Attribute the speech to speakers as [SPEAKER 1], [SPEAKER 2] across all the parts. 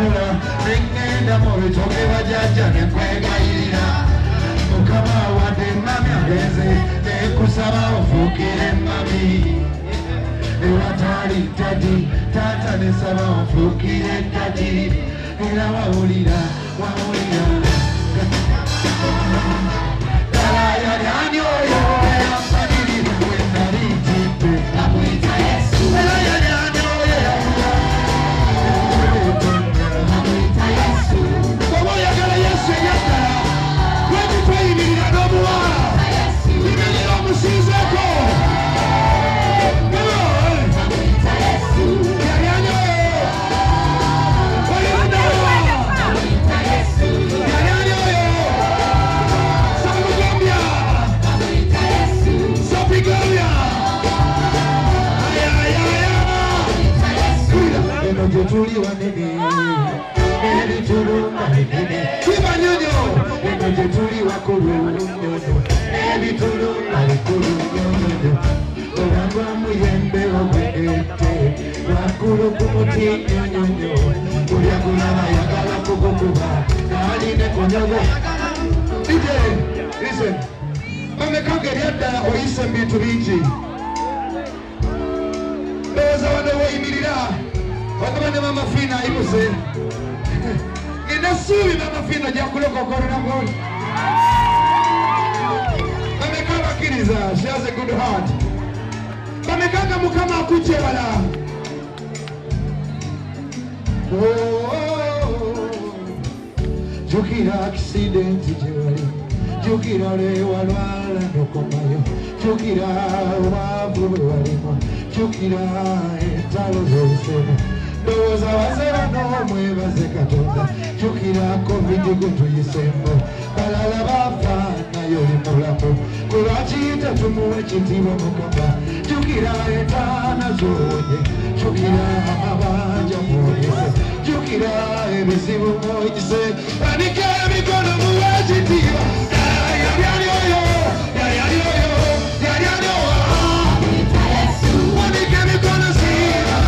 [SPEAKER 1] kula nengenda mu bitoke bajjajja ne kwegayirira mukama wadde mami agenze nekusaba ofuukire mami ewatali dadi taata nesaba ofuukire dadi era wawulira dala yali ani oyo eyampanirira bwe nali ntimpe amuyita Yesu era yali ani oyo amuyita Yesu bw'oba oyagala Yesu eyaddala bweti tweyimirira n'omuwala yimirira omusinzeko Tuli wanene, eri tulunga wanene. Kiba nyonyo, eno tuli wakulu nyonyo, eri tulunga wakulu nyonyo. Olangwa muyembe obwete, wakulu kumuti nyonyo. Kulya kulala yagala kukukuba, kali ne konyogo. DJ, listen. Bamekage lyadda oyise bintu bingi. Ndowooza wano woyimirira. Wakabane mama fina imuze. Inasubi mama fina jakuloko korona goli. Bamekanga kiriza, she has a good heart. Bamekanga mukama akuche wala. Jukira accident jewali. Jukira lewa lwala nokomayo. Jukira wavu walima. Jukira etalo zosema. Ndowooza wazera n'omwebaze Katonda jjukira covid gwe tuyisembo balala bafa naye oli mulamu kulwaki tetumuwa ekitiibwa Mukama jjukira entaana z'owonye jjukira amabanja mwonyese jjukira ebizibu mwonyise banika emikono muwa ekitiibwa yali oyo wanika emikono siira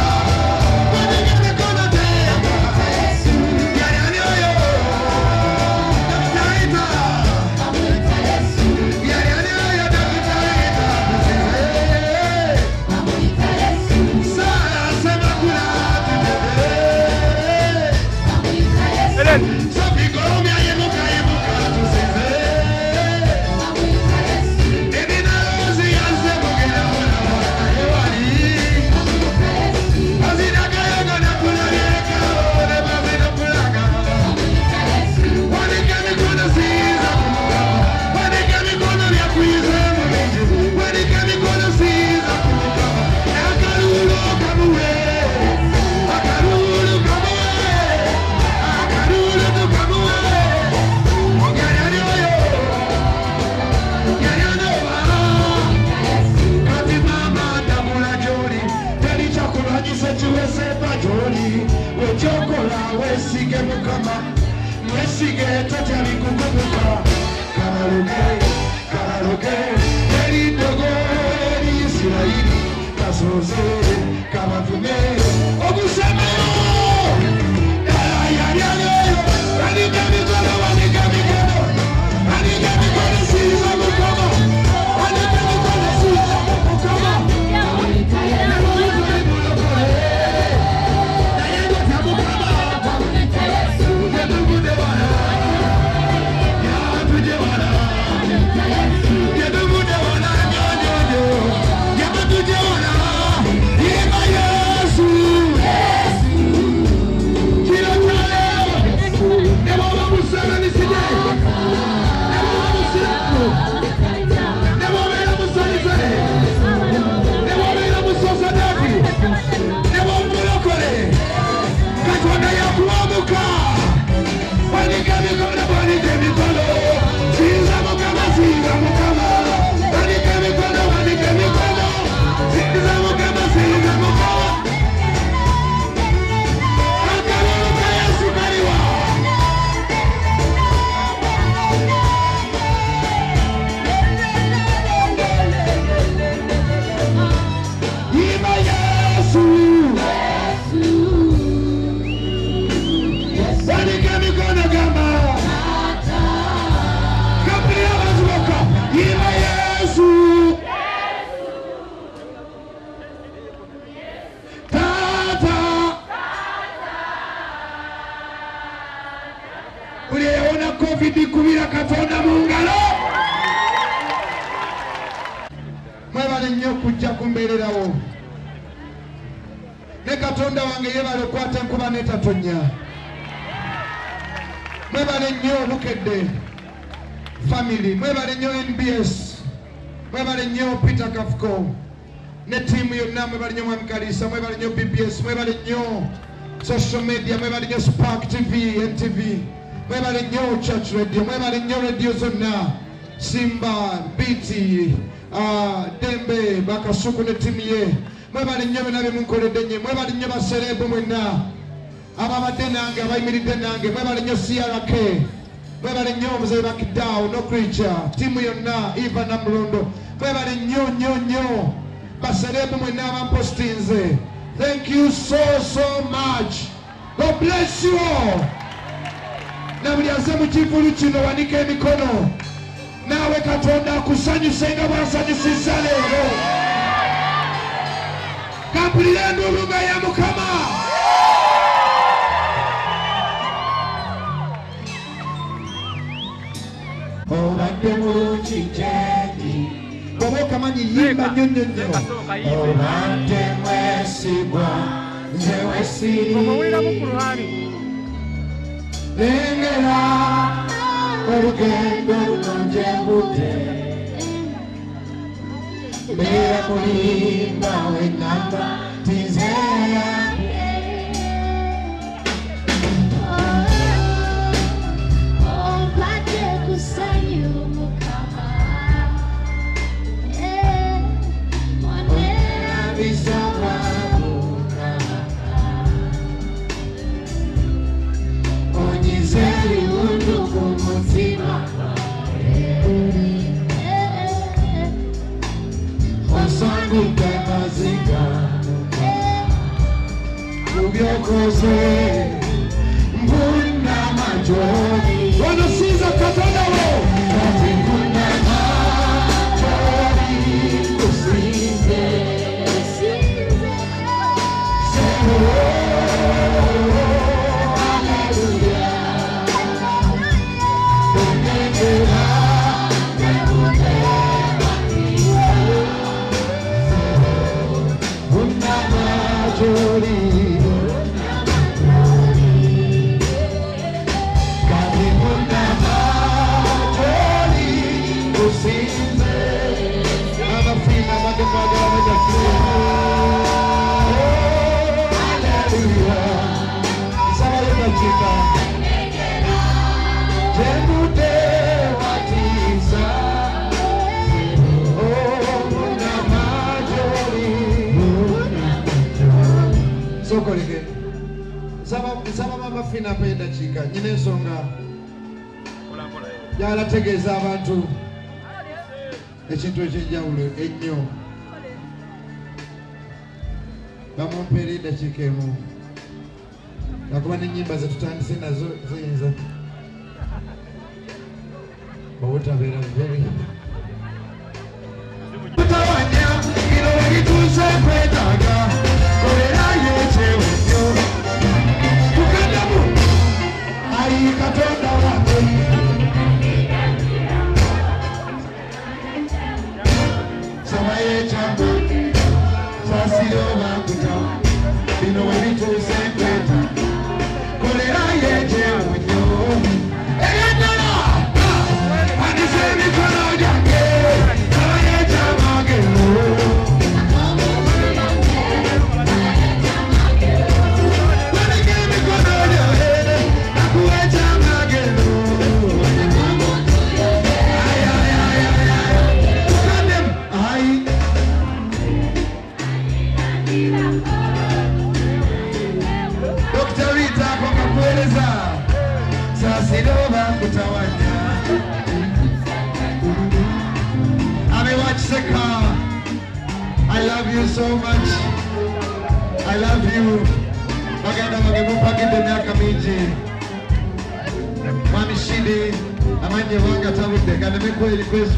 [SPEAKER 1] COVID kubira Katonda mu ngalo. Mwebale nnyo kujja kumbeererawo. Ne Katonda wange yebale okwata enkuba n'etatonya. Mwebale nnyo Bukedde family, mwebale nnyo NBS, mwebale nnyo Peter Kafuko ne tiimu yonna, mwebale nnyo Mwami Kalisa, mwebale nnyo BBS, mwebale nnyo social media, mwebale nnyo Spark TV, NTV, mwebale nnyo Church Radio, mwebale nnyo radio zonna, Simba, BT, Dembe, Bakasuku ne tiimu ye, mwebale nnyo bonna bemunkoledde nnyo, mwebale nnyo baserebu mwenna ababadde nange abayimiridde nange, mwebale nnyo CRK, mwebale nnyo omuzeyi Bakidaawo no Creature, tiimu yonna Eva Namulondo, mwebale nnyo baserebu mwenna abampostinze. Thank you so much. God bless you all. Na buli aze mu kivulu kino wanika emikono, naawe Katonda akusanyuse nga bw'asanyusizza leero. Kampulira endulunga ya Mukama. Obadde mulungi gyendi, oba okamanyi yimba nnyo nnyo nnyo. Obadde mwesigwa, nze weesiri. Lengera olugendo luno gye mbudde, mbeera mulimba w'eŋŋamba nti nze yange.
[SPEAKER 2] Obadde kusanyu Mukama,
[SPEAKER 1] Onerabiza bwangu onyize ebiwundu ku mutima, osangudde amaziga mu byokoze, mbunama gy'oli. Wano sinza Katonda wo, kati mbunama gy'oli kusinze. Nsaba mabafina apenda chika nyine ensonga yalategeeza abantu ekintu ekyenjawulo ennyo. Bamumpeera eddakiika emu lwakuba n'ennyimba zetutandise nazo ziyinza obutabeera very mutawanya bino webituuse kwetaaga kolerayo ekyewejjo tukaddamu ayi Katonda wange saba yekyama saasira obankuta bino webituuse kwetaaga kolerayo ekyewejjo ebyadala andise emikono gyange saba yekyama geno. I love you so much. I love you. Baganda bagembupagidde emyaka mingi. Mwami Shidi amanye wanga tabudde kaneme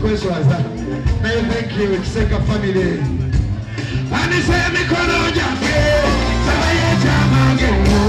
[SPEAKER 1] kweswaza. Naye thank you Kiseka family. Andise emikono gyange saba yekyama geno.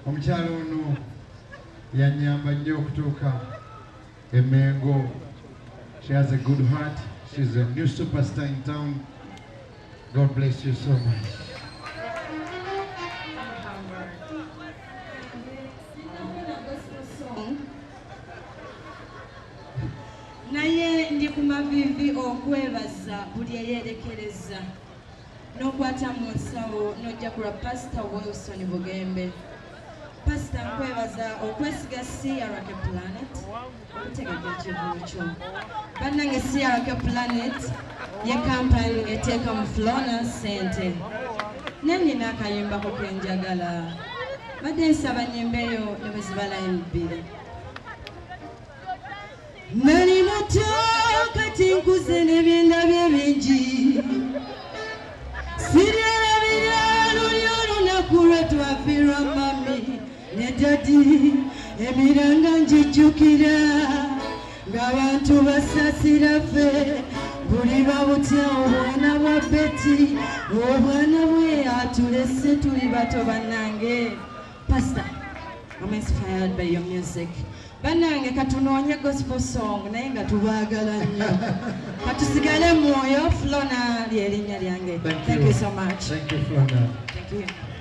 [SPEAKER 1] Omukyalo ono yanyamba nnyo okutuuka Emengo. She has a good heart. She's a new superstar in town. God bless you so much.
[SPEAKER 3] Naye ndi ku mavivi okwebaza buli eyerekereza n'okwata mu nsawo n'ojja kulwa Pastor Wilson Bugembe. Pastor nkwebaza okwesiga CRK Planet okutegeka ekivulo kyo. Bannange CRK Planet ye kampani eteeka mu Flona ssente. Nennina akayimbako ke njagala. Badde nsaba nnyimba eyo ne bwe ziba line bbiri. Nali muto kati nkuze n'ebyenda bye bingi. Sirabira luli olunaku lwe twafiirwa mami ne dadi. Emiranga njijjukira ng'abantu basaasira ffe. Buli babutya obwana bwa Betty, obwana bwe atulese tuli bato bannange. Pastor, I'm inspired by your music. Bannange katunoonye gospel song naye nga tubaagala nnyo. Katusigale mwoyo. Flona ly'erinnya lyange. Thank you so much.
[SPEAKER 1] Thank you, Flona.
[SPEAKER 3] Thank you.